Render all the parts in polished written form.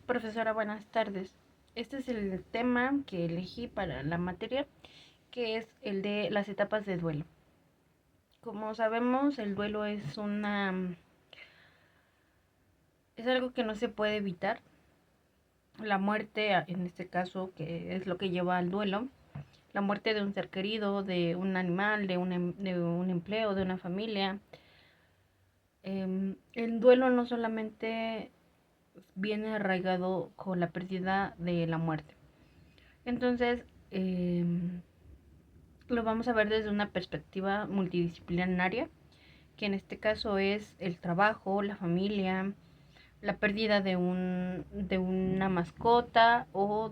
Profesora, buenas tardes. Este es el tema que elegí para la materia, que es el de las etapas de duelo. Como sabemos, el duelo es algo que no se puede evitar. La muerte, en este caso, que es lo que lleva al duelo, la muerte de un ser querido, de un animal, de un empleo, de una familia. El duelo no solamente viene arraigado con la pérdida de la muerte. Entonces, lo vamos a ver desde una perspectiva multidisciplinaria, que en este caso es el trabajo, la familia, la pérdida de una mascota o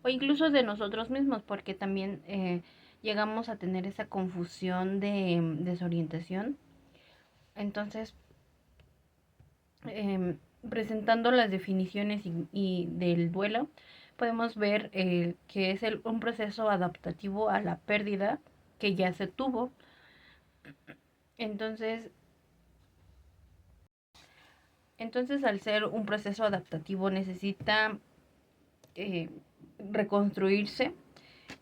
incluso de nosotros mismos, porque también llegamos a tener esa confusión de desorientación. Entonces, presentando las definiciones y del duelo, podemos ver que es un proceso adaptativo a la pérdida que ya se tuvo. Entonces, entonces al ser un proceso adaptativo necesita eh, reconstruirse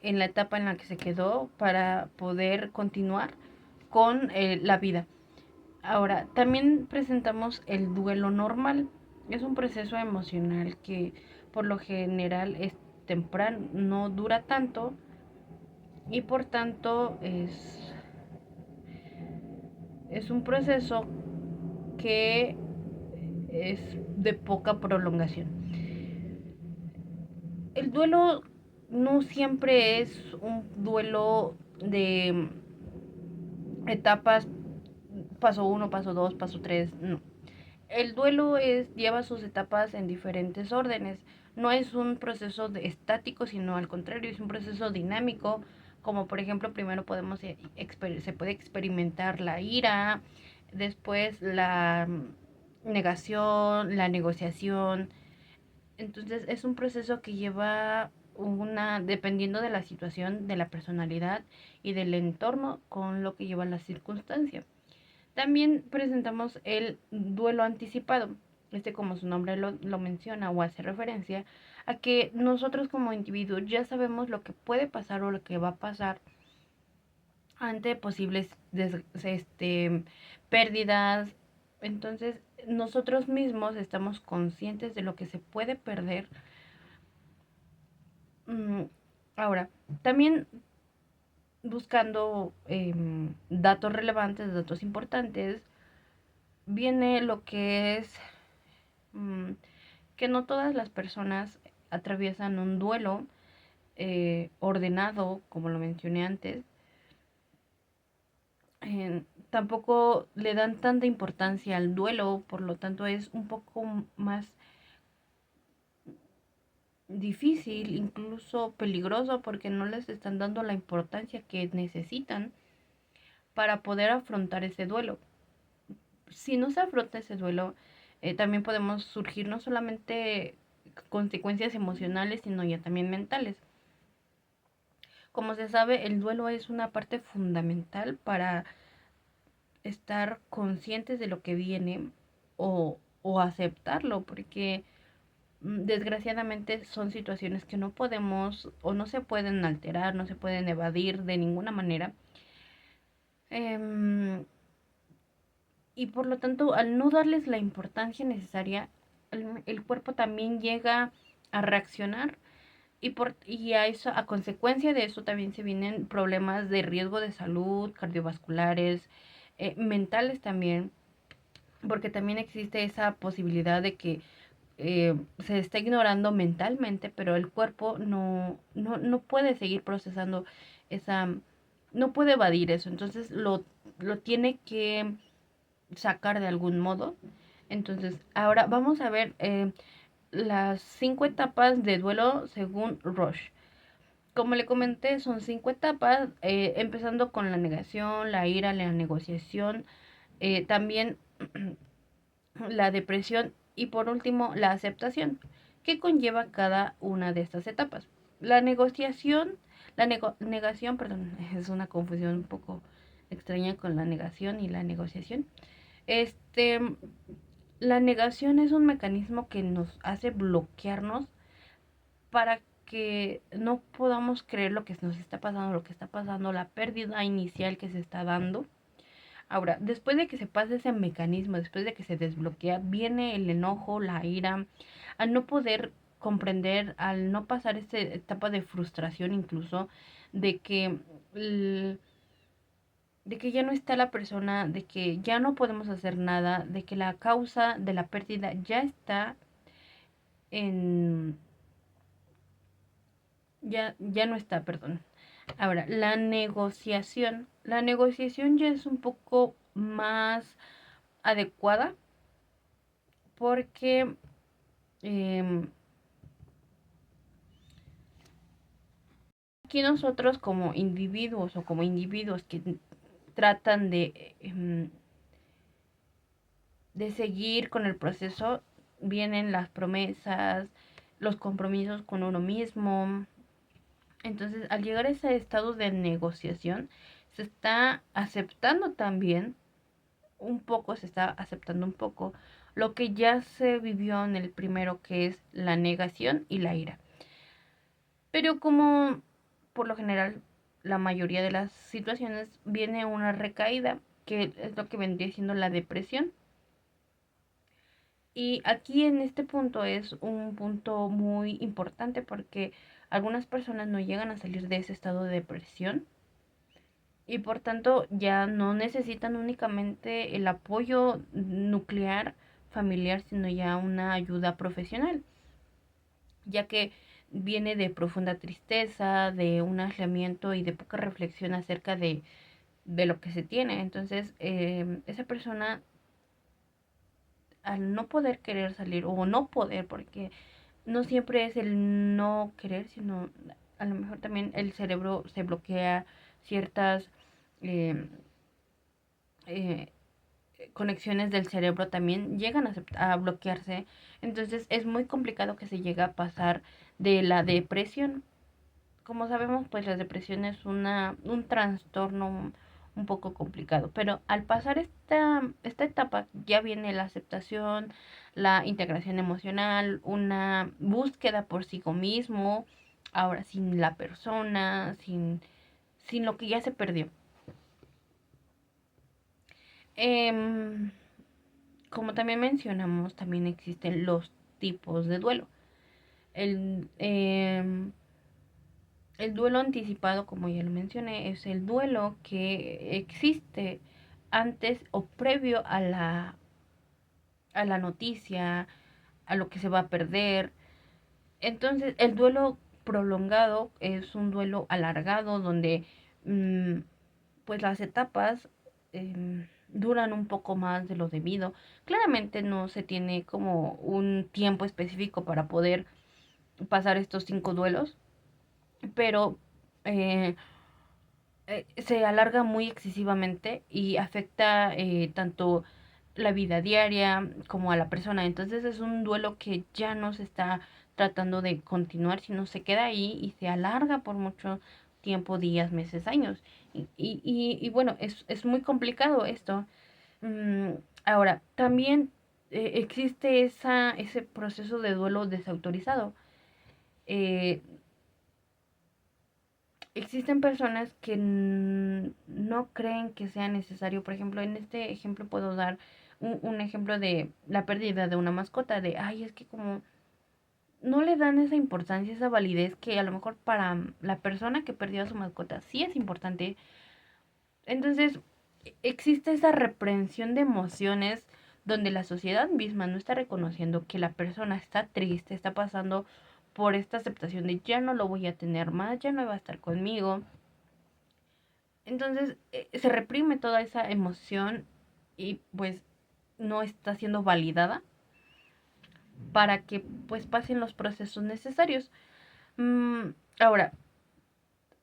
en la etapa en la que se quedó para poder continuar con la vida. Ahora, también presentamos el duelo normal. Es un proceso emocional que por lo general es temprano, no dura tanto y por tanto es un proceso que es de poca prolongación. El duelo no siempre es un duelo de etapas, paso uno, paso 2, paso 3, no. El duelo lleva sus etapas en diferentes órdenes. No es un proceso estático, sino al contrario, es un proceso dinámico. Como por ejemplo, primero se puede experimentar la ira, después la negación, la negociación. Entonces es un proceso que lleva dependiendo de la situación, de la personalidad y del entorno con lo que lleva la circunstancia. También presentamos el duelo anticipado. Como su nombre lo menciona o hace referencia a que nosotros como individuos ya sabemos lo que puede pasar o lo que va a pasar ante posibles pérdidas. Entonces, nosotros mismos estamos conscientes de lo que se puede perder. Mm, Ahora, también buscando datos relevantes, datos importantes, viene lo que es mm, que no todas las personas atraviesan un duelo ordenado, como lo mencioné antes. Tampoco le dan tanta importancia al duelo, por lo tanto es un poco más difícil, incluso peligroso, porque no les están dando la importancia que necesitan para poder afrontar ese duelo. Si no se afronta ese duelo, también podemos surgir no solamente consecuencias emocionales, sino ya también mentales. Como se sabe, el duelo es una parte fundamental para estar conscientes de lo que viene o aceptarlo, porque desgraciadamente son situaciones que no podemos o no se pueden alterar, no se pueden evadir de ninguna manera. Em, y por lo tanto, al no darles la importancia necesaria, el cuerpo también llega a reaccionar y a eso, a consecuencia de eso también se vienen problemas de riesgo de salud, cardiovasculares, mentales también, porque también existe esa posibilidad de que se está ignorando mentalmente, pero el cuerpo no puede seguir procesando esa, no puede evadir eso, entonces lo tiene que sacar de algún modo. Entonces, ahora vamos a ver las 5 etapas de duelo según Roche. Como le comenté, son 5 etapas, empezando con la negación, la ira, la negociación, también la depresión y por último la aceptación, que conlleva cada una de estas etapas. La negociación, negación, perdón, es una confusión un poco extraña con la negación y la negociación. Este, La negación es un mecanismo que nos hace bloquearnos para que no podamos creer lo que nos está pasando, lo que está pasando, la pérdida inicial que se está dando. Ahora, después de que se pasa ese mecanismo, después de que se desbloquea, viene el enojo, la ira, al no poder comprender, al no pasar esta etapa de frustración incluso, de que, de que ya no está la persona, de que ya no podemos hacer nada, de que la causa de la pérdida ya está en... ya no está, perdón. Ahora, la negociación. La negociación ya es un poco más adecuada porque eh, aquí nosotros como individuos o como individuos que tratan de seguir con el proceso, vienen las promesas, los compromisos con uno mismo. Entonces, al llegar a ese estado de negociación, se está aceptando también un poco, se está aceptando un poco lo que ya se vivió en el primero, que es la negación y la ira. Pero como por lo general la mayoría de las situaciones viene una recaída, que es lo que vendría siendo la depresión. Y aquí en este punto es un punto muy importante porque algunas personas no llegan a salir de ese estado de depresión y por tanto ya no necesitan únicamente el apoyo nuclear familiar, sino ya una ayuda profesional, ya que viene de profunda tristeza, de un aislamiento y de poca reflexión acerca de lo que se tiene. Entonces, esa persona, al no poder querer salir o no poder, porque no siempre es el no querer, sino a lo mejor también el cerebro se bloquea ciertas eh, eh, conexiones del cerebro también llegan a bloquearse. Entonces es muy complicado que se llegue a pasar de la depresión. Como sabemos, pues la depresión es un trastorno un poco complicado, pero al pasar esta etapa ya viene la aceptación, la integración emocional, una búsqueda por sí mismo, ahora sin la persona, sin lo que ya se perdió. Em, Como también mencionamos, también existen los tipos de duelo. El, em, el duelo anticipado, como ya lo mencioné, es el duelo que existe antes o previo a la noticia, a lo que se va a perder. Entonces, el duelo prolongado es un duelo alargado donde mm, pues las etapas duran un poco más de lo debido. Claramente no se tiene como un tiempo específico para poder pasar estos 5 duelos, pero eh, se alarga muy excesivamente y afecta tanto la vida diaria como a la persona. Entonces es un duelo que ya no se está tratando de continuar, sino se queda ahí y se alarga por mucho tiempo, días, meses, años. Y bueno, es muy complicado esto. Mm, Ahora, también existe ese proceso de duelo desautorizado. Eh, Existen personas que no creen que sea necesario. Por ejemplo, en este ejemplo puedo dar un ejemplo de la pérdida de una mascota, de, ay, es que como no le dan esa importancia, esa validez que a lo mejor para la persona que perdió a su mascota sí es importante. Entonces, existe esa reprensión de emociones donde la sociedad misma no está reconociendo que la persona está triste, está pasando por esta aceptación de ya no lo voy a tener más, ya no va a estar conmigo. Entonces se reprime toda esa emoción y pues no está siendo validada para que pues pasen los procesos necesarios. Mm, Ahora,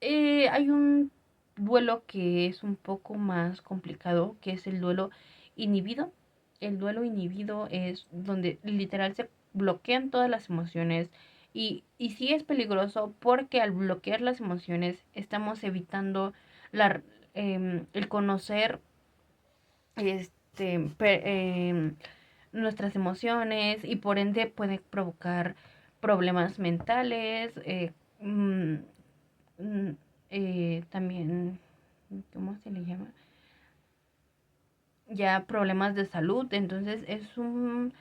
hay un duelo que es un poco más complicado, que es el duelo inhibido. El duelo inhibido es donde literal se bloquean todas las emociones y sí es peligroso porque al bloquear las emociones estamos evitando la, el conocer este, nuestras emociones y por ende puede provocar problemas mentales, mm, mm, también, ¿cómo se le llama? Ya problemas de salud. Entonces un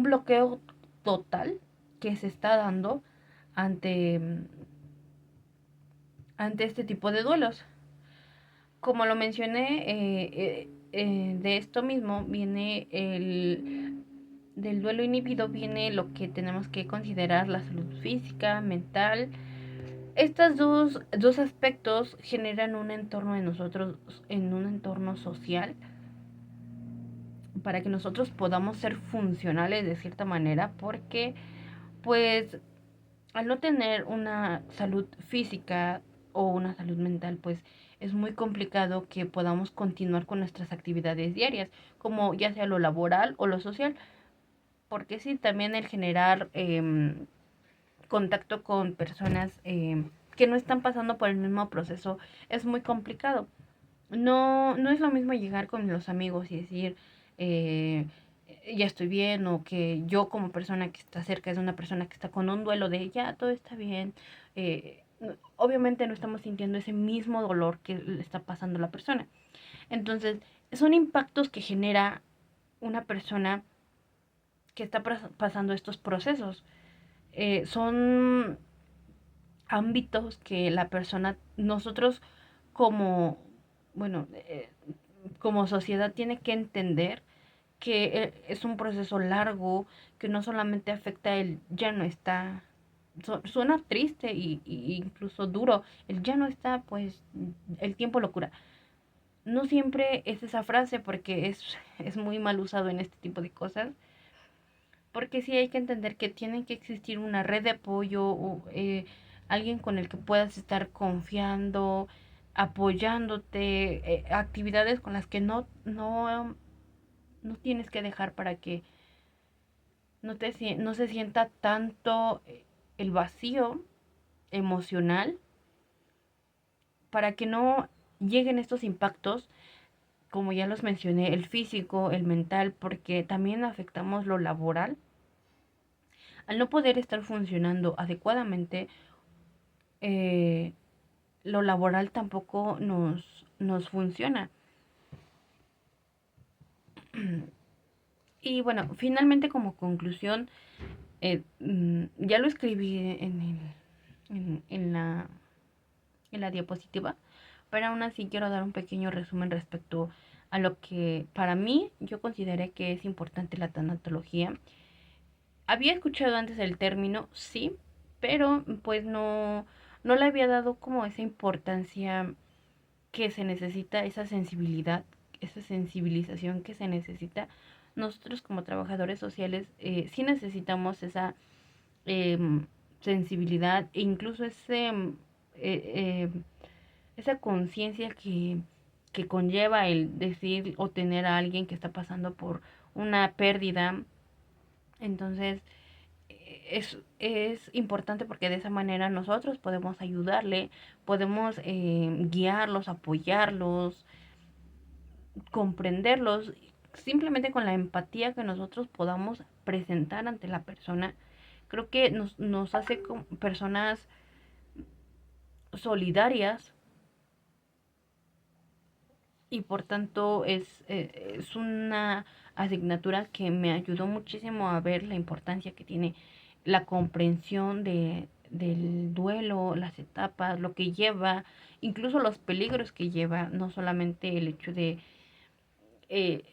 bloqueo total que se está dando ante, ante este tipo de duelos. Como lo mencioné, de esto mismo viene del duelo inhibido, viene lo que tenemos que considerar la salud física, mental. Estos dos aspectos generan un entorno de nosotros, en un entorno social, para que nosotros podamos ser funcionales de cierta manera, porque pues al no tener una salud física o una salud mental, pues es muy complicado que podamos continuar con nuestras actividades diarias, como ya sea lo laboral o lo social, porque sí, también el generar contacto con personas que no están pasando por el mismo proceso es muy complicado. No es lo mismo llegar con los amigos y decir, eh, ya estoy bien, o que yo como persona que está cerca es una persona que está con un duelo de ya todo está bien. Obviamente no estamos sintiendo ese mismo dolor que le está pasando a la persona. Entonces, son impactos que genera una persona que está pasando estos procesos. Son ámbitos que la persona, nosotros como, bueno, como sociedad tiene que entender que es un proceso largo, que no solamente afecta el ya no está, suena triste y incluso duro, el ya no está, pues el tiempo lo cura. No siempre es esa frase porque es muy mal usado en este tipo de cosas, porque sí hay que entender que tiene que existir una red de apoyo, o, alguien con el que puedas estar confiando, apoyándote, actividades con las que no tienes que dejar para que no se sienta tanto el vacío emocional, para que no lleguen estos impactos, como ya los mencioné, el físico, el mental, porque también afectamos lo laboral. Al no poder estar funcionando adecuadamente, eh, lo laboral tampoco nos funciona. Y bueno, finalmente como conclusión, ya lo escribí en en la diapositiva, pero aún así quiero dar un pequeño resumen respecto a lo que para mí yo consideré que es importante la tanatología. Había escuchado antes el término, sí, pero pues no le había dado como esa importancia que se necesita, esa sensibilidad, esa sensibilización que se necesita. Nosotros como trabajadores sociales sí necesitamos esa eh, sensibilidad e incluso eh, esa conciencia que conlleva el decir o tener a alguien que está pasando por una pérdida. Entonces, es importante porque de esa manera nosotros podemos ayudarle, podemos guiarlos, apoyarlos, comprenderlos, simplemente con la empatía que nosotros podamos presentar ante la persona. Creo que nos hace personas solidarias, y por tanto es una asignatura que me ayudó muchísimo a ver la importancia que tiene la comprensión del duelo, las etapas, lo que lleva, incluso los peligros que lleva, no solamente el hecho de eh,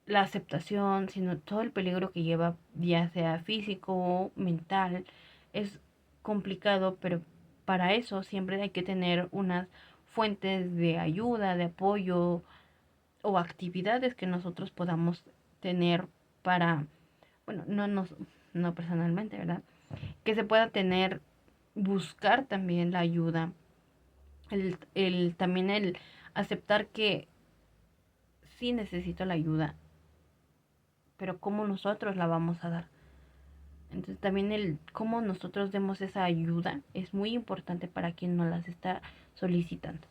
la aceptación, sino todo el peligro que lleva, ya sea físico o mental. Es complicado, pero para eso siempre hay que tener unas fuentes de ayuda, de apoyo, o actividades que nosotros podamos tener para, bueno, no personalmente, ¿verdad? Que se pueda tener, buscar también la ayuda, también el aceptar que sí necesito la ayuda, pero cómo nosotros la vamos a dar. Entonces también el cómo nosotros demos esa ayuda es muy importante para quien nos las está solicitando.